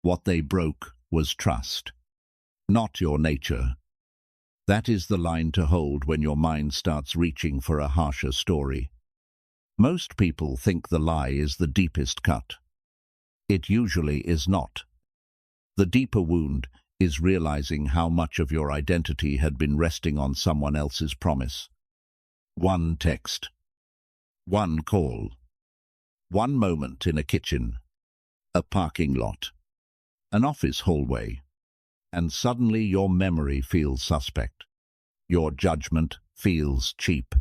What they broke was trust, not your nature. That is the line to hold when your mind starts reaching for a harsher story. Most people think the lie is the deepest cut. It usually is not. The deeper wound is realizing how much of your identity had been resting on someone else's promise. One text, one call, one moment in a kitchen, a parking lot, an office hallway, and suddenly your memory feels suspect. Your judgment feels cheap,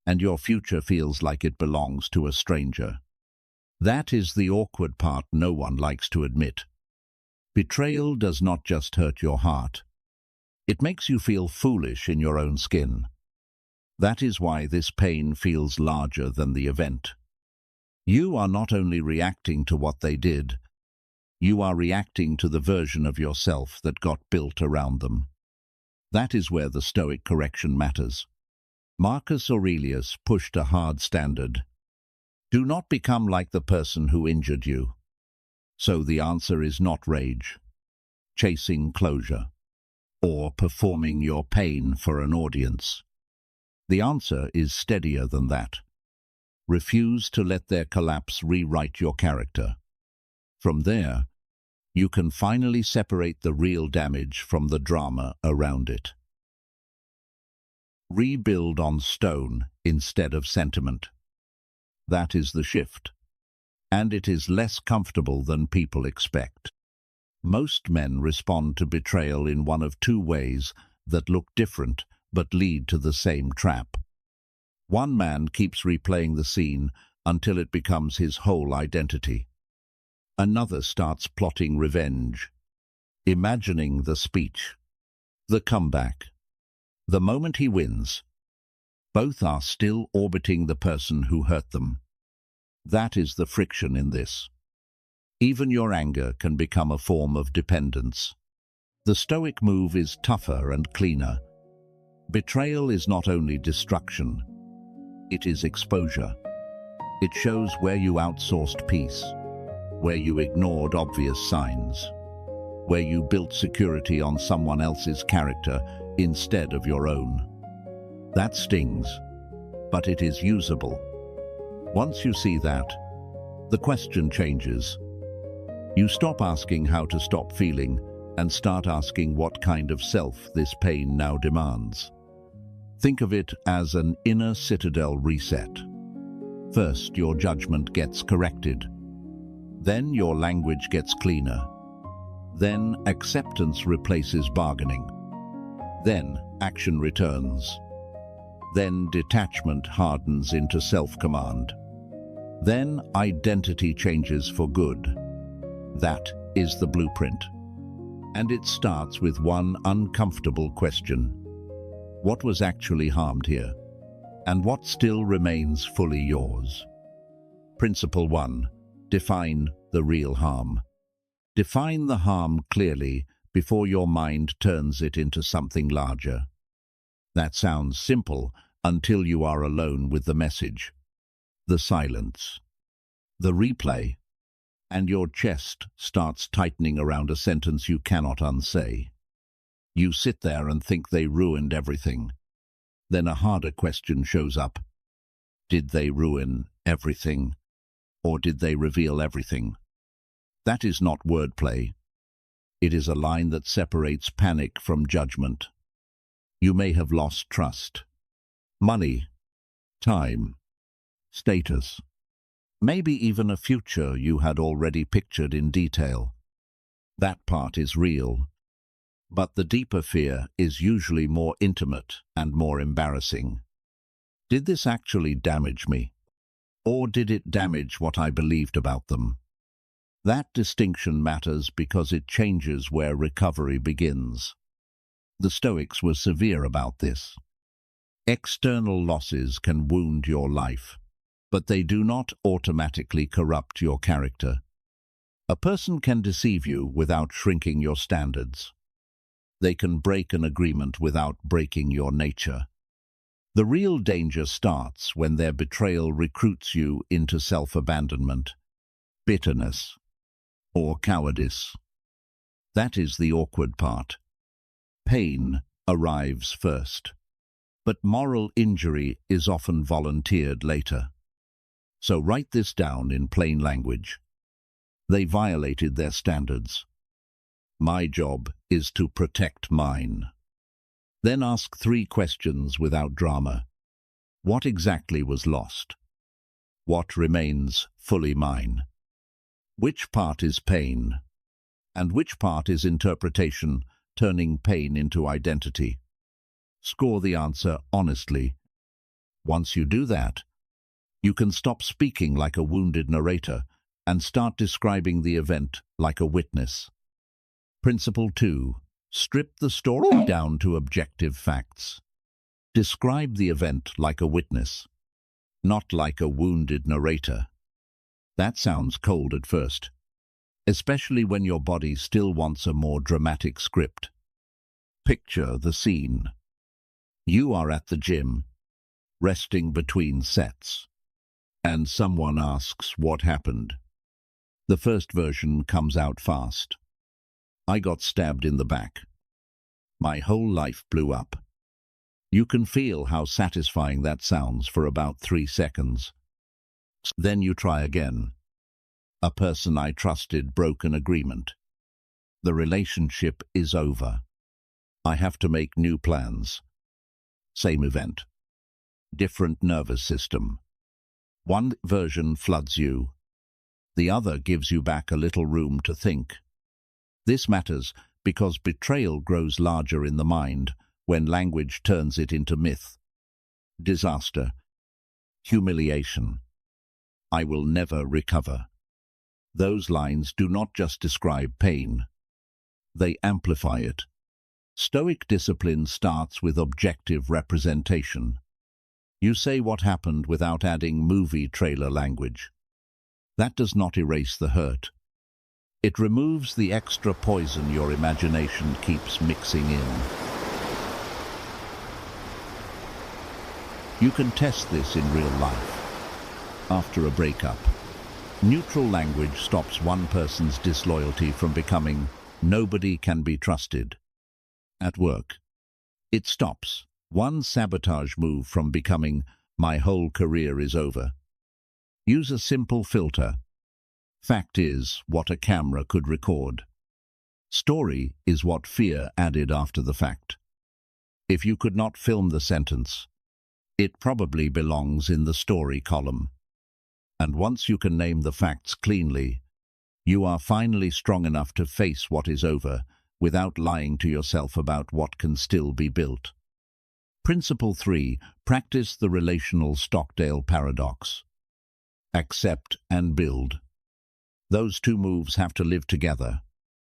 and your future feels like it belongs to a stranger. That is the awkward part no one likes to admit. Betrayal does not just hurt your heart. It makes you feel foolish in your own skin. That is why this pain feels larger than the event. You are not only reacting to what they did, you are reacting to the version of yourself that got built around them. That is where the Stoic correction matters. Marcus Aurelius pushed a hard standard. Do not become like the person who injured you. So the answer is not rage, chasing closure, or performing your pain for an audience. The answer is steadier than that. Refuse to let their collapse rewrite your character. From there, you can finally separate the real damage from the drama around it. Rebuild on stone instead of sentiment. That is the shift. And it is less comfortable than people expect. Most men respond to betrayal in one of two ways that look different but lead to the same trap. One man keeps replaying the scene until it becomes his whole identity. Another starts plotting revenge, imagining the speech, the comeback, the moment he wins. Both are still orbiting the person who hurt them. That is the friction in this. Even your anger can become a form of dependence. The Stoic move is tougher and cleaner. Betrayal is not only destruction, it is exposure. It shows where you outsourced peace, where you ignored obvious signs, where you built security on someone else's character instead of your own. That stings, but it is usable. Once you see that, the question changes. You stop asking how to stop feeling and start asking what kind of self this pain now demands. Think of it as an inner citadel reset. First, your judgment gets corrected. Then your language gets cleaner. Then acceptance replaces bargaining. Then action returns. Then detachment hardens into self-command. Then identity changes for good. That is the blueprint. And it starts with one uncomfortable question. What was actually harmed here? And what still remains fully yours? Principle 1. Define the real harm. Define the harm clearly before your mind turns it into something larger. That sounds simple until you are alone with the message, the silence, the replay, and your chest starts tightening around a sentence you cannot unsay. You sit there and think they ruined everything. Then a harder question shows up. Did they ruin everything? Or did they reveal everything? That is not wordplay. It is a line that separates panic from judgment. You may have lost trust, money, time, status, maybe even a future you had already pictured in detail. That part is real. But the deeper fear is usually more intimate and more embarrassing. Did this actually damage me? Or did it damage what I believed about them? That distinction matters because it changes where recovery begins. The Stoics were severe about this. External losses can wound your life, but they do not automatically corrupt your character. A person can deceive you without shrinking your standards. They can break an agreement without breaking your nature. The real danger starts when their betrayal recruits you into self-abandonment, bitterness, or cowardice. That is the awkward part. Pain arrives first, but moral injury is often volunteered later. So write this down in plain language. They violated their standards. My job is to protect mine. Then ask 3 questions without drama. What exactly was lost? What remains fully mine? Which part is pain? And which part is interpretation, turning pain into identity? Score the answer honestly. Once you do that, you can stop speaking like a wounded narrator and start describing the event like a witness. Principle 2. Strip the story down to objective facts. Describe the event like a witness, not like a wounded narrator. That sounds cold at first, especially when your body still wants a more dramatic script. Picture the scene. You are at the gym, resting between sets, and someone asks what happened. The first version comes out fast. I got stabbed in the back. My whole life blew up. You can feel how satisfying that sounds for about 3 seconds. Then you try again. A person I trusted broke an agreement. The relationship is over. I have to make new plans. Same event. Different nervous system. One version floods you. The other gives you back a little room to think. This matters because betrayal grows larger in the mind when language turns it into myth. Disaster. Humiliation. I will never recover. Those lines do not just describe pain. They amplify it. Stoic discipline starts with objective representation. You say what happened without adding movie trailer language. That does not erase the hurt. It removes the extra poison your imagination keeps mixing in. You can test this in real life. After a breakup, neutral language stops one person's disloyalty from becoming "nobody can be trusted." At work, it stops one sabotage move from becoming "my whole career is over." Use a simple filter. Fact is what a camera could record. Story is what fear added after the fact. If you could not film the sentence, it probably belongs in the story column. And once you can name the facts cleanly, you are finally strong enough to face what is over without lying to yourself about what can still be built. Principle 3. Practice the relational Stockdale paradox. Accept and build. Those 2 moves have to live together,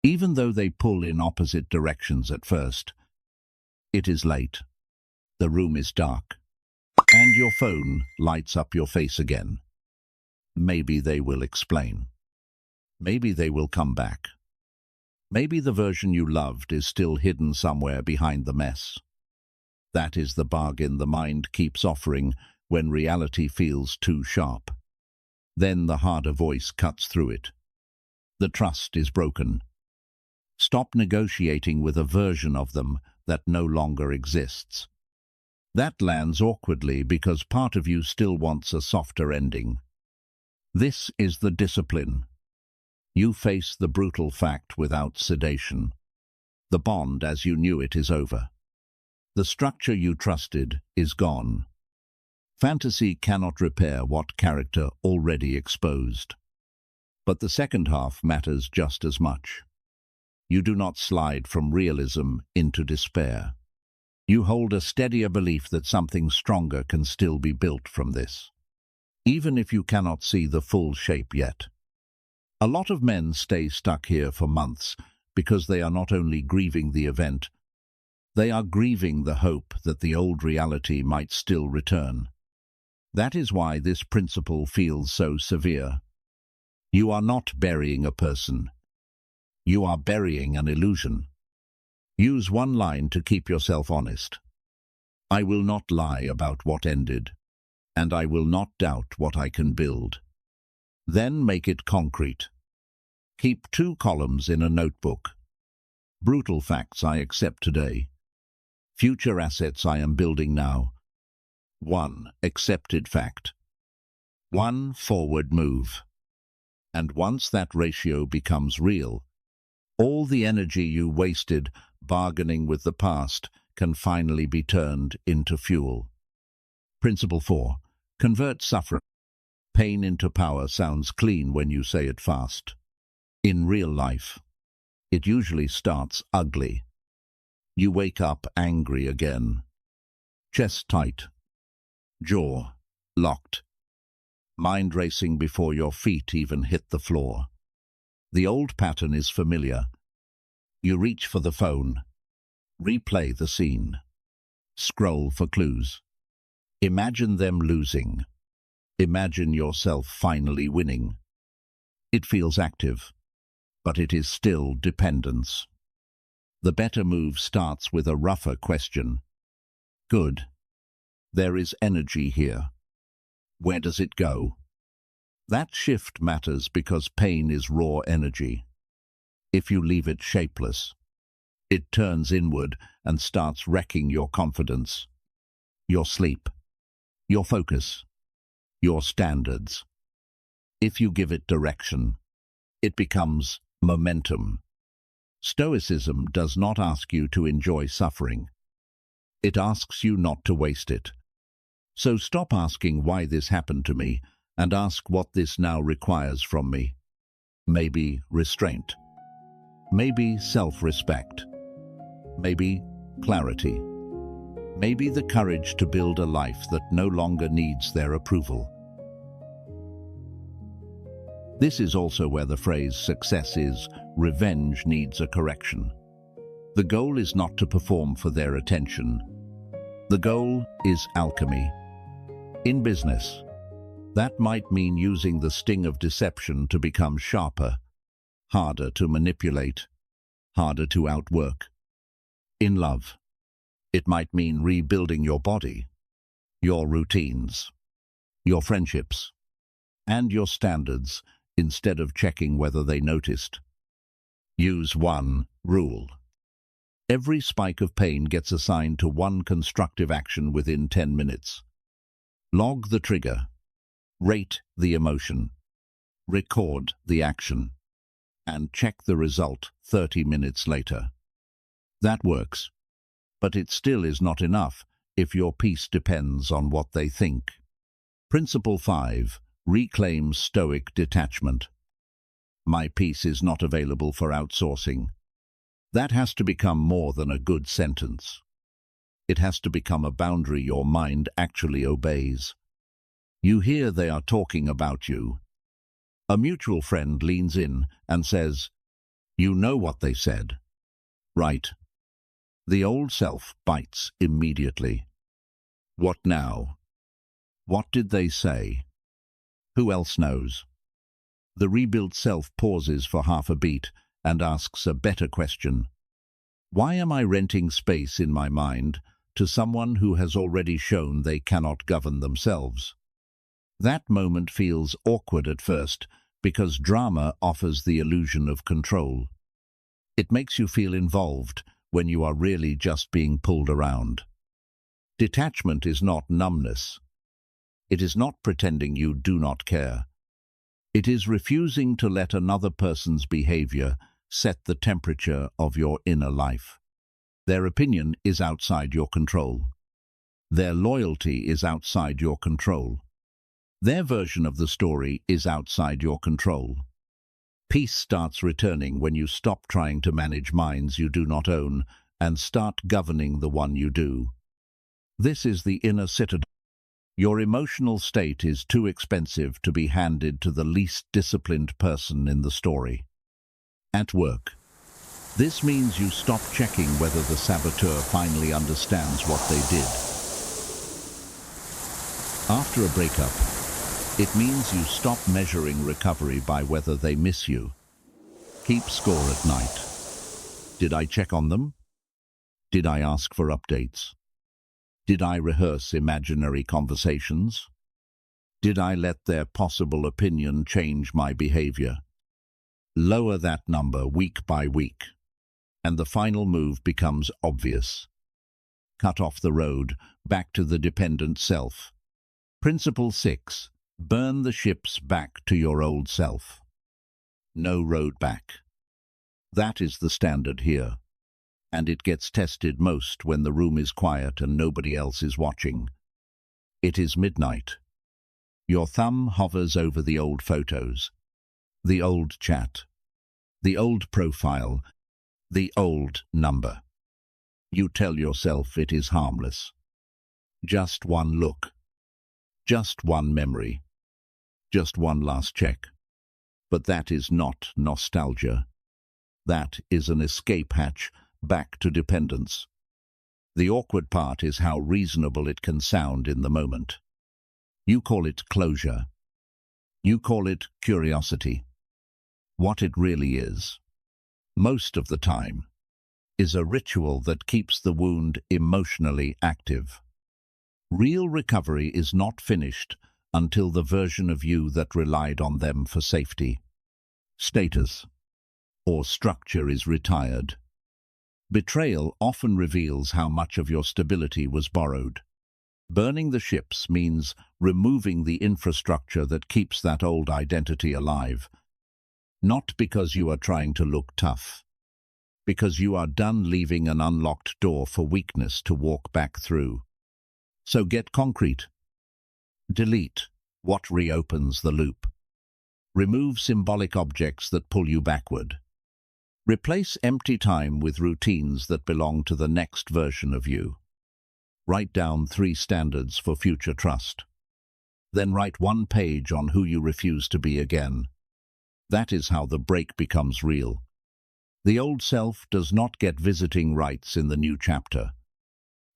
even though they pull in opposite directions at first. It is late. The room is dark. And your phone lights up your face again. Maybe they will explain. Maybe they will come back. Maybe the version you loved is still hidden somewhere behind the mess. That is the bargain the mind keeps offering when reality feels too sharp. Then the harder voice cuts through it. The trust is broken. Stop negotiating with a version of them that no longer exists. That lands awkwardly because part of you still wants a softer ending. This is the discipline. You face the brutal fact without sedation. The bond as you knew it is over. The structure you trusted is gone. Fantasy cannot repair what character already exposed. But the second half matters just as much. You do not slide from realism into despair. You hold a steadier belief that something stronger can still be built from this, even if you cannot see the full shape yet. A lot of men stay stuck here for months because they are not only grieving the event, they are grieving the hope that the old reality might still return. That is why this principle feels so severe. You are not burying a person. You are burying an illusion. Use one line to keep yourself honest. I will not lie about what ended, and I will not doubt what I can build. Then make it concrete. Keep 2 columns in a notebook. Brutal facts I accept today. Future assets I am building now. 1 accepted fact. 1 forward move. And once that ratio becomes real, all the energy you wasted bargaining with the past can finally be turned into fuel. Principle 4. Convert suffering. Pain into power sounds clean when you say it fast. In real life, it usually starts ugly. You wake up angry again. Chest tight. Jaw locked. Mind racing before your feet even hit the floor. The old pattern is familiar. You reach for the phone. Replay the scene. Scroll for clues. Imagine them losing. Imagine yourself finally winning. It feels active, but it is still dependence. The better move starts with a rougher question. Good. There is energy here. Where does it go? That shift matters because pain is raw energy. If you leave it shapeless, it turns inward and starts wrecking your confidence, your sleep, your focus, your standards. If you give it direction, it becomes momentum. Stoicism does not ask you to enjoy suffering. It asks you not to waste it. So stop asking why this happened to me and ask what this now requires from me. Maybe restraint. Maybe self-respect. Maybe clarity. Maybe the courage to build a life that no longer needs their approval. This is also where the phrase success is, revenge needs a correction. The goal is not to perform for their attention. The goal is alchemy. In business, that might mean using the sting of deception to become sharper, harder to manipulate, harder to outwork. In love, it might mean rebuilding your body, your routines, your friendships, and your standards instead of checking whether they noticed. Use 1 rule. Every spike of pain gets assigned to 1 constructive action within 10 minutes. Log the trigger. Rate the emotion. Record the action. And check the result 30 minutes later. That works. But it still is not enough if your peace depends on what they think. Principle 5. Reclaim Stoic detachment. My peace is not available for outsourcing. That has to become more than a good sentence. It has to become a boundary your mind actually obeys. You hear they are talking about you. A mutual friend leans in and says, "You know what they said." Right. The old self bites immediately. What now? What did they say? Who else knows? The rebuilt self pauses for half a beat and asks a better question. Why am I renting space in my mind to someone who has already shown they cannot govern themselves? That moment feels awkward at first because drama offers the illusion of control. It makes you feel involved when you are really just being pulled around. Detachment is not numbness. It is not pretending you do not care. It is refusing to let another person's behavior set the temperature of your inner life. Their opinion is outside your control. Their loyalty is outside your control. Their version of the story is outside your control. Peace starts returning when you stop trying to manage minds you do not own and start governing the one you do. This is the inner citadel. Your emotional state is too expensive to be handed to the least disciplined person in the story. At work, this means you stop checking whether the saboteur finally understands what they did. After a breakup, it means you stop measuring recovery by whether they miss you. Keep score at night. Did I check on them? Did I ask for updates? Did I rehearse imaginary conversations? Did I let their possible opinion change my behavior? Lower that number week by week. and the final move becomes obvious. Cut off the road, back to the dependent self. Principle 6. Burn the ships back to your old self. No road back. That is the standard here, and it gets tested most when the room is quiet and nobody else is watching. It is midnight. Your thumb hovers over the old photos, the old chat, the old profile, the old number. You tell yourself it is harmless. Just one look, just one memory, just one last check. But that is not nostalgia. That is an escape hatch back to dependence. The awkward part is how reasonable it can sound in the moment. You call it closure. You call it curiosity. What it really is, most of the time, is a ritual that keeps the wound emotionally active. Real recovery is not finished until the version of you that relied on them for safety, status, or structure is retired. Betrayal often reveals how much of your stability was borrowed. Burning the ships means removing the infrastructure that keeps that old identity alive. Not because you are trying to look tough, because you are done leaving an unlocked door for weakness to walk back through. So get concrete. Delete what reopens the loop. Remove symbolic objects that pull you backward. Replace empty time with routines that belong to the next version of you. Write down 3 standards for future trust. Then write 1 page on who you refuse to be again. That is how the break becomes real. The old self does not get visiting rights in the new chapter.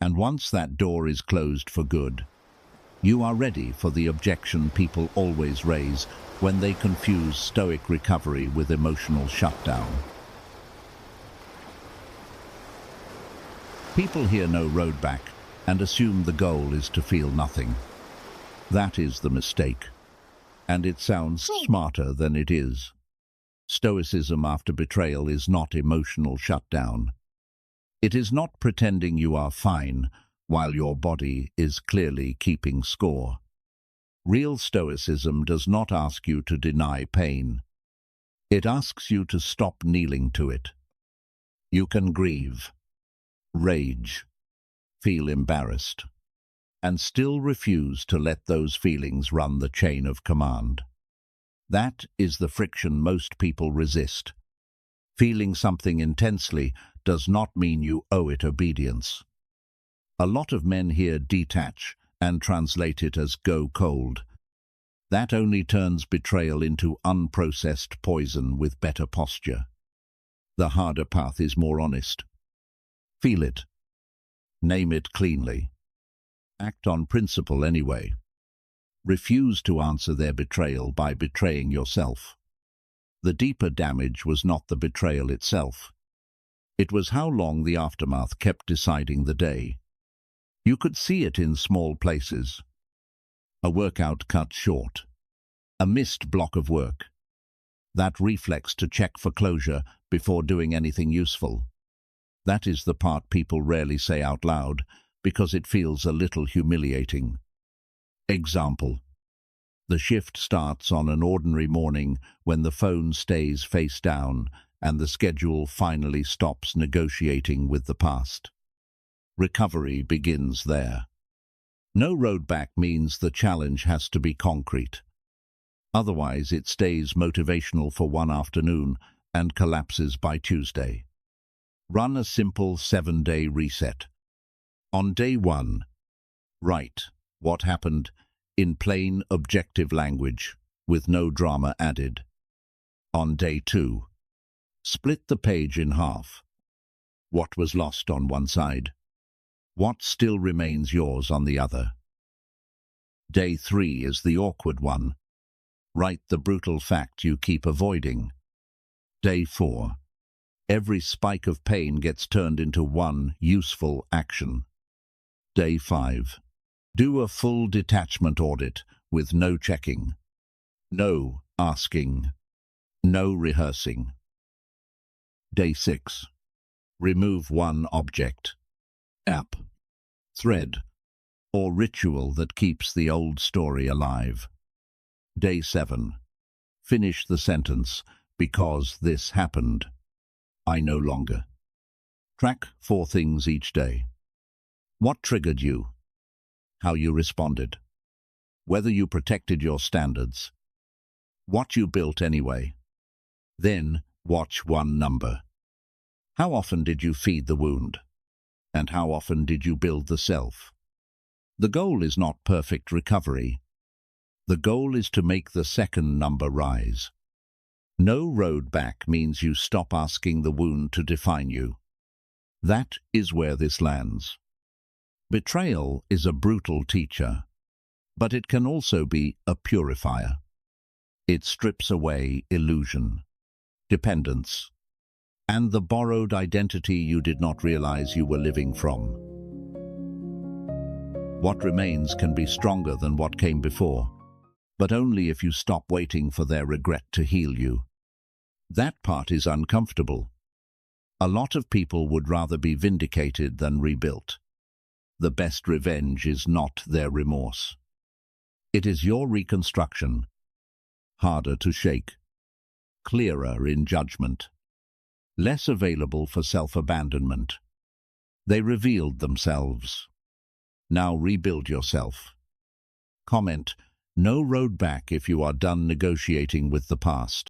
And once that door is closed for good, you are ready for the objection people always raise when they confuse stoic recovery with emotional shutdown. People hear no road back and assume the goal is to feel nothing. That is the mistake, and it sounds smarter than it is. Stoicism after betrayal is not emotional shutdown. It is not pretending you are fine while your body is clearly keeping score. Real Stoicism does not ask you to deny pain. It asks you to stop kneeling to it. You can grieve, rage, feel embarrassed, and still refuse to let those feelings run the chain of command. That is the friction most people resist. Feeling something intensely does not mean you owe it obedience. A lot of men here detach and translate it as go cold. That only turns betrayal into unprocessed poison with better posture. The harder path is more honest. Feel it. Name it cleanly. Act on principle anyway. Refuse to answer their betrayal by betraying yourself. The deeper damage was not the betrayal itself. It was how long the aftermath kept deciding the day. You could see it in small places. A workout cut short. A missed block of work. That reflex to check for closure before doing anything useful. That is the part people rarely say out loud because it feels a little humiliating. Example. The shift starts on an ordinary morning when the phone stays face down and the schedule finally stops negotiating with the past. Recovery begins there. No road back means the challenge has to be concrete. Otherwise, it stays motivational for one afternoon and collapses by Tuesday. Run a simple 7-day reset. On day 1, write what happened in plain, objective language, with no drama added. On day 2, split the page in half. What was lost on one side? What still remains yours on the other? Day 3 is the awkward one. Write the brutal fact you keep avoiding. Day 4. Every spike of pain gets turned into one useful action. Day 5. Do a full detachment audit with no checking, no asking, no rehearsing. Day 6. Remove one object, app, thread, or ritual that keeps the old story alive. Day 7. Finish the sentence, because this happened. I no longer. Track 4 things each day. What triggered you? How you responded? Whether you protected your standards? What you built anyway? Then watch one number. How often did you feed the wound? And how often did you build the self? The goal is not perfect recovery. The goal is to make the second number rise. No road back means you stop asking the wound to define you. That is where this lands. Betrayal is a brutal teacher, but it can also be a purifier. It strips away illusion, dependence, and the borrowed identity you did not realize you were living from. What remains can be stronger than what came before, but only if you stop waiting for their regret to heal you. That part is uncomfortable. A lot of people would rather be vindicated than rebuilt. The best revenge is not their remorse. It is your reconstruction, harder to shake, clearer in judgment, less available for self-abandonment. They revealed themselves. Now rebuild yourself. Comment, no road back if you are done negotiating with the past.